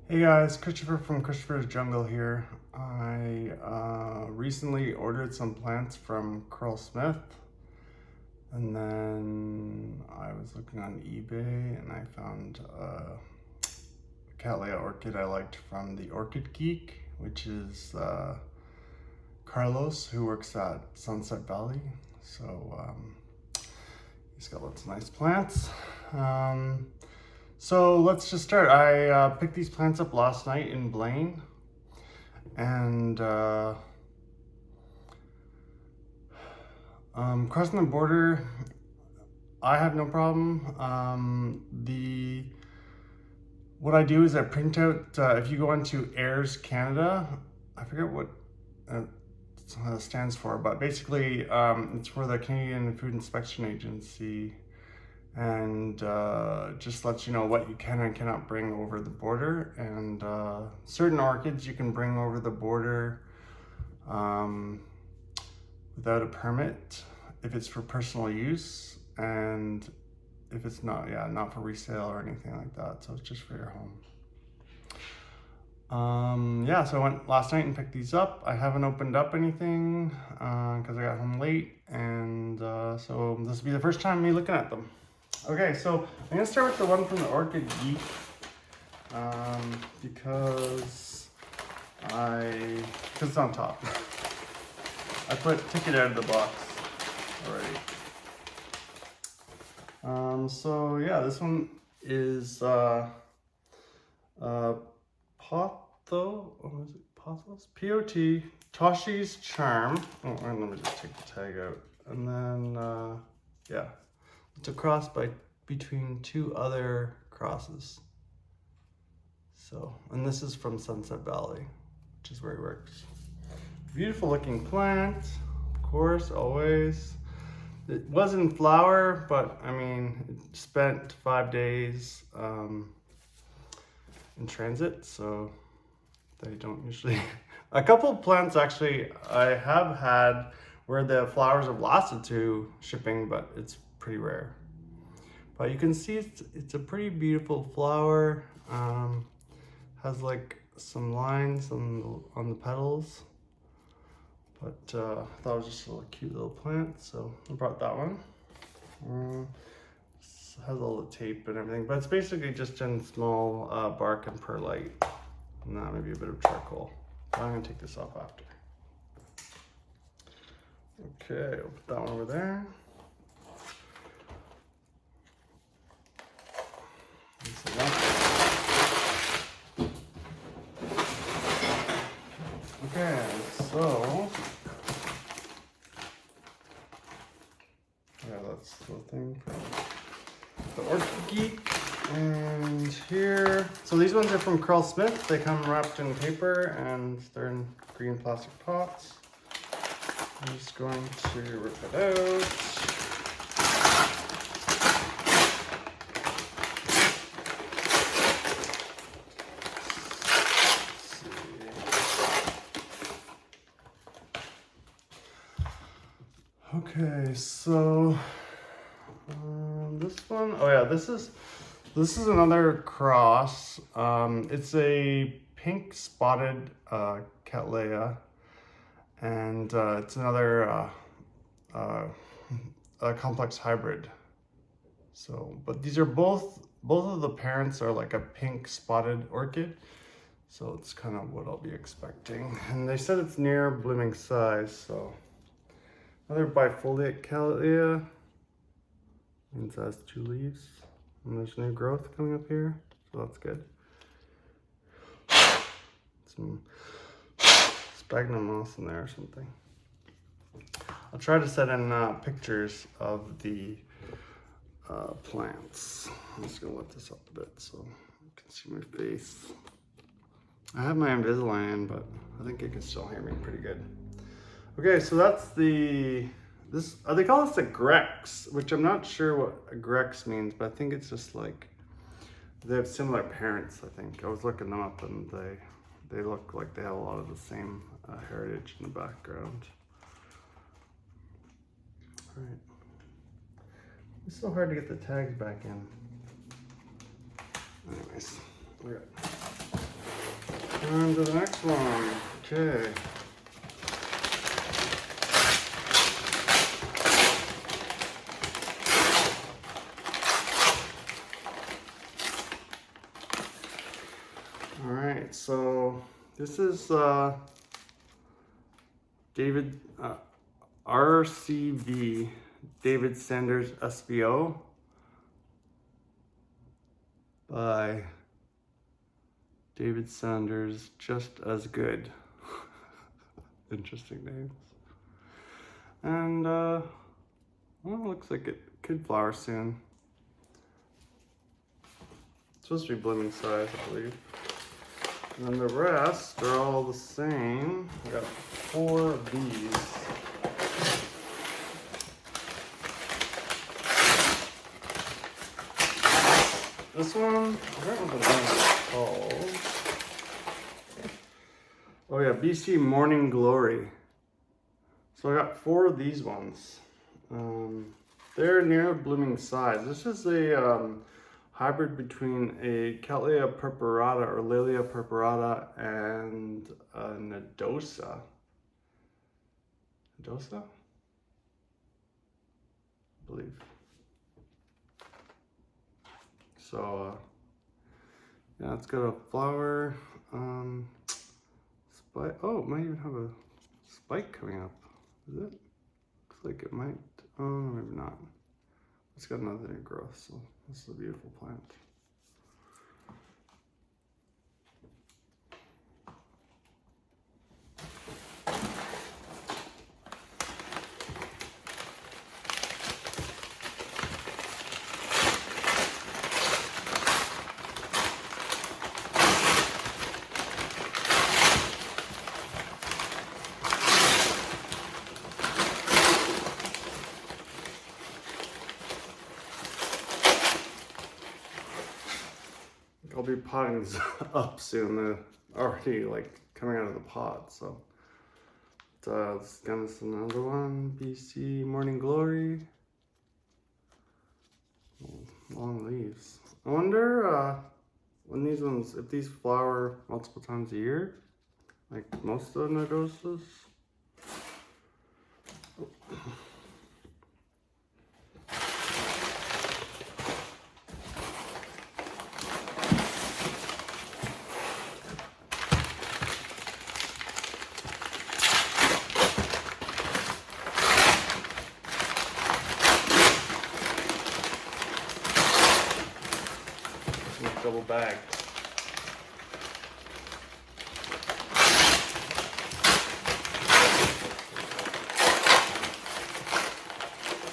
Hey guys, Christopher from Christopher's Jungle here. I recently ordered some plants from KrullSmith, and then I was looking on eBay and I found a Cattleya orchid I liked from the Orchid Geek, which is Carlos, who works at Sunset Valley. So he's got lots of nice plants. So let's just start. I picked these plants up last night in Benin, and crossing the border, I have no problem. What I do is I print out, if you go into AIRS Canada, I forget what it stands for, but basically it's for the Canadian Food Inspection Agency, and just lets you know what you can and cannot bring over the border. And certain orchids you can bring over the border without a permit if it's for personal use, and if it's not, not for resale or anything like that. So it's just for your home. So I went last night and picked these up. I haven't opened up anything because I got home late, and so this will be the first time me looking at them. Okay, so I'm gonna start with the one from the Orchid Geek because it's on top. I took it out of the box already. So yeah, this one is Pothos? P-O-T, Toshi's Charm. Oh, and let me just take the tag out. And then, it's a cross between two other crosses. So, and this is from Sunset Valley, which is where he works. Beautiful looking plant, of course, always. It was in flower, but I mean, it spent 5 days in transit, so they don't usually. A couple of plants actually I have had where the flowers have lasted to shipping, but it's pretty rare. But you can see it's a pretty beautiful flower. Has like some lines on the petals, but I thought it was just a little cute little plant, so I brought that one. Has all the tape and everything, but it's basically just in small bark and perlite, and that maybe a bit of charcoal. But I'm gonna take this off after. Okay, I'll put that one over there. Okay, so yeah, that's the thing from the Orchid Geek. And here, so these ones are from KrullSmith. They come wrapped in paper and they're in green plastic pots. I'm just going to rip it out. Okay, so this one, this is another cross. It's a pink spotted Cattleya, and it's another complex hybrid. So, but these are both of the parents are like a pink spotted orchid. So it's kind of what I'll be expecting. And they said it's near blooming size, so. Another bifoliate Cattleya, means it has 2 leaves, and there's new growth coming up here, so that's good. Some sphagnum moss in there or something. I'll try to set in pictures of the plants. I'm just gonna lift this up a bit so you can see my face. I have my Invisalign in, but I think you can still hear me pretty good. Okay, so that's they call this a Grex, which I'm not sure what a Grex means, but I think it's just like, they have similar parents, I think. I was looking them up and they look like they have a lot of the same heritage in the background. All right. It's so hard to get the tags back in. Anyways, we're good. On to the next one. Okay. All right, so this is David RCV, David Sanders SBO by David Sanders, Just As Good. Interesting names. And well, it looks like it could flower soon. It's supposed to be blooming size, I believe. And then the rest are all the same. I got 4 of these. This one, I don't know what the one is called. Oh yeah, BC Morning Glory. So I got 4 of these ones. They're near blooming size. This is a hybrid between a Cattleya purpurata or Lilia purpurata and a Nodosa. Nodosa? I believe. So, yeah, it's got a flower. Spike. Oh, it might even have a spike coming up. Is it? Looks like it might. Oh, maybe not. It's got another new growth, so this is a beautiful plant. I'll be potting this up soon. They're already like coming out of the pot, so it's kind of another one. BC Morning Glory. Long leaves. I wonder when these ones, if these flower multiple times a year, like most of the Nodosas. Oh. Double bag.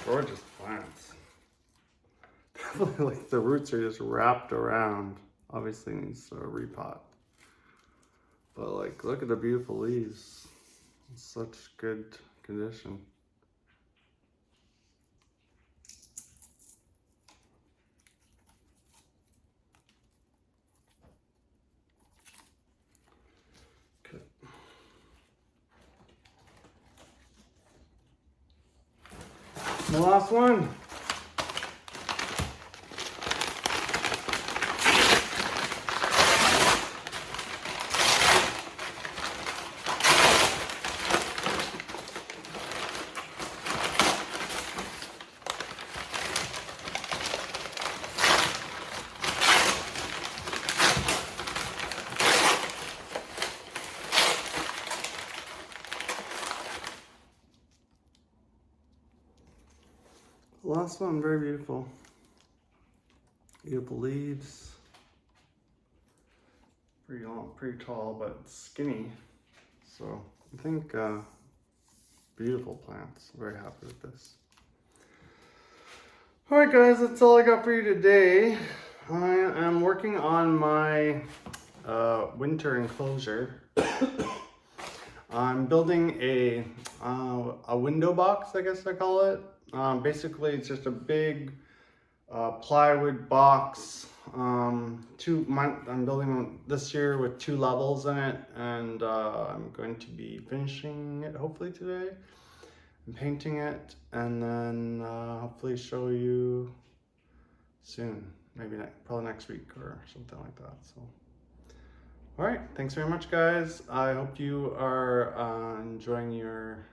Gorgeous plants. Definitely like the roots are just wrapped around. Obviously needs a repot. But like, look at the beautiful leaves. It's such good condition. The last one. The last one, very beautiful. Beautiful leaves. Pretty long, pretty tall, but skinny. So I think beautiful plants. Very happy with this. All right, guys, that's all I got for you today. I am working on my winter enclosure. I'm building a window box, I guess I call it. Basically, it's just a big plywood box. I'm building this year with 2 levels in it, and I'm going to be finishing it hopefully today and painting it, and then hopefully show you soon, maybe probably next week or something like that. So, All right, thanks very much, guys. I hope you are enjoying your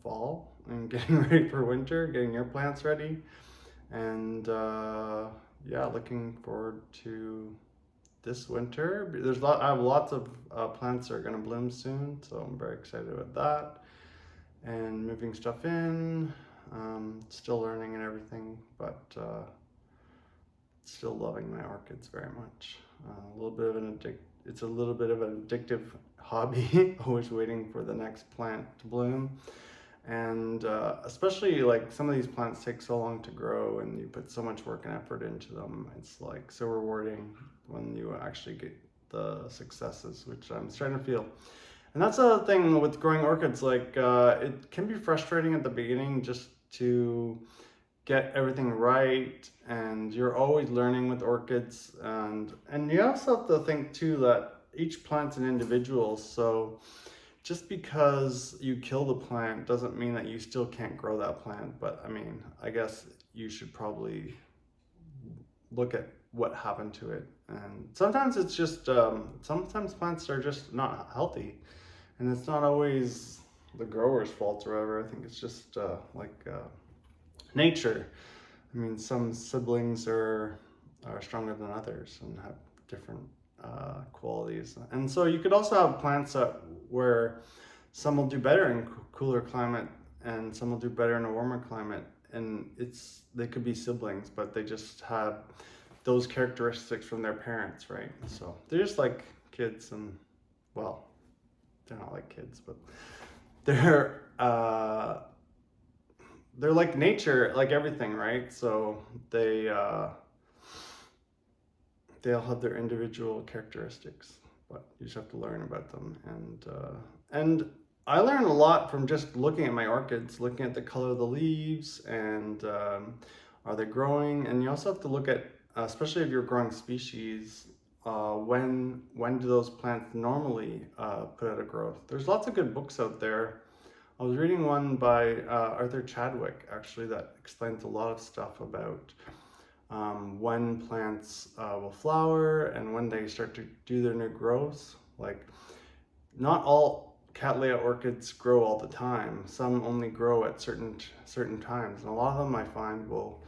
fall and getting ready for winter, getting your plants ready. And yeah, looking forward to this winter. I have lots of plants that are going to bloom soon, so I'm very excited about that. And moving stuff in, still learning and everything, but still loving my orchids very much. It's a little bit of an addictive hobby, always waiting for the next plant to bloom. And especially like some of these plants take so long to grow and you put so much work and effort into them. It's like so rewarding when you actually get the successes, which I'm starting to feel. And that's the thing with growing orchids, like it can be frustrating at the beginning just to get everything right, and you're always learning with orchids, and you also have to think too that each plant's an individual, so just because you kill the plant doesn't mean that you still can't grow that plant. But I mean, I guess you should probably look at what happened to it, and sometimes it's just sometimes plants are just not healthy, and it's not always the grower's fault or whatever. I think it's just nature. I mean, some siblings are stronger than others and have different qualities. And so you could also have plants where some will do better in cooler climate and some will do better in a warmer climate. And they could be siblings, but they just have those characteristics from their parents, right? So they're just like kids, and well, they're not like kids, but they're like nature, like everything, right? So they'll have their individual characteristics, but you just have to learn about them. And I learned a lot from just looking at my orchids, looking at the color of the leaves, and are they growing? And you also have to look at, especially if you're growing species, when do those plants normally put out a growth? There's lots of good books out there. I was reading one by Arthur Chadwick, actually, that explains a lot of stuff about when plants will flower and when they start to do their new growths. Like, not all Cattleya orchids grow all the time. Some only grow at certain times, and a lot of them I find will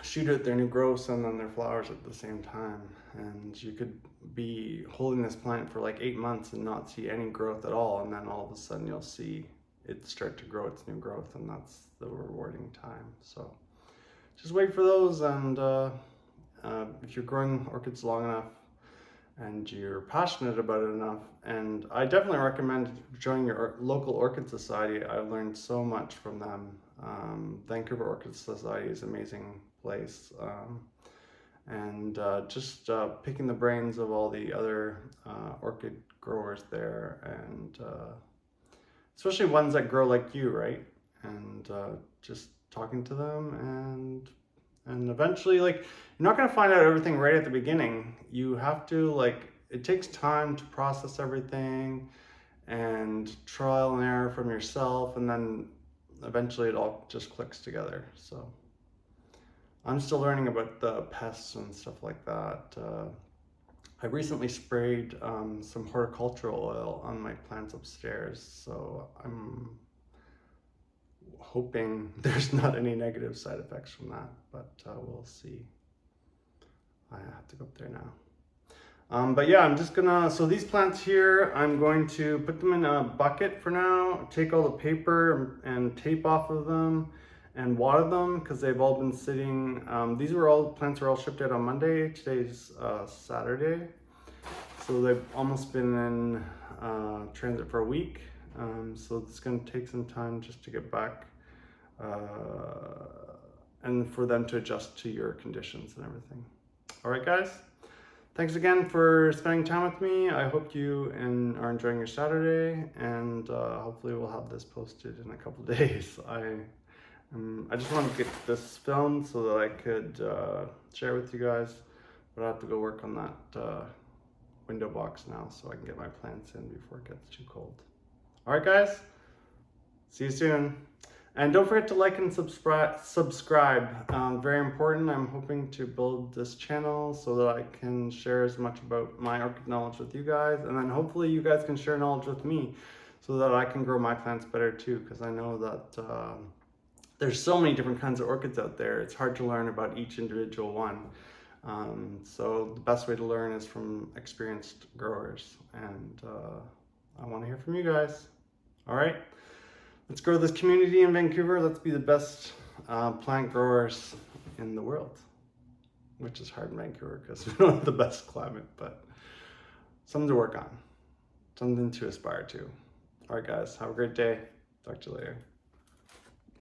shoot out their new growths and then their flowers at the same time. And you could be holding this plant for like 8 months and not see any growth at all, and then all of a sudden you'll see it start to grow its new growth, and that's the rewarding time. So just wait for those. And if you're growing orchids long enough and you're passionate about it enough, and I definitely recommend joining your local orchid society. I've learned so much from them. Vancouver Orchid Society is an amazing place. And just picking the brains of all the other orchid growers there, and especially ones that grow like you, right? And just talking to them, and eventually, like, you're not gonna find out everything right at the beginning. You have to, like, it takes time to process everything and trial and error from yourself, and then eventually it all just clicks together. So I'm still learning about the pests and stuff like that. I recently sprayed some horticultural oil on my plants upstairs, so I'm hoping there's not any negative side effects from that, but we'll see. I have to go up there now. But yeah, I'm just gonna, so these plants here, I'm going to put them in a bucket for now, take all the paper and tape off of them, and water them, because they've all been sitting. These plants were all shipped out on Monday. Today's Saturday. So they've almost been in transit for a week. So it's gonna take some time just to get back and for them to adjust to your conditions and everything. All right, guys. Thanks again for spending time with me. I hope you are enjoying your Saturday, and hopefully we'll have this posted in a couple days. I just want to get this filmed so that I could share with you guys, but I have to go work on that window box now so I can get my plants in before it gets too cold. All right, guys, see you soon. And don't forget to like and subscribe. Very important. I'm hoping to build this channel so that I can share as much about my orchid knowledge with you guys. And then hopefully you guys can share knowledge with me so that I can grow my plants better too. Because I know that there's so many different kinds of orchids out there. It's hard to learn about each individual one. So the best way to learn is from experienced growers. And I want to hear from you guys. All right. Let's grow this community in Vancouver. Let's be the best plant growers in the world, which is hard in Vancouver because we don't have the best climate, but something to work on, something to aspire to. All right, guys, have a great day. Talk to you later.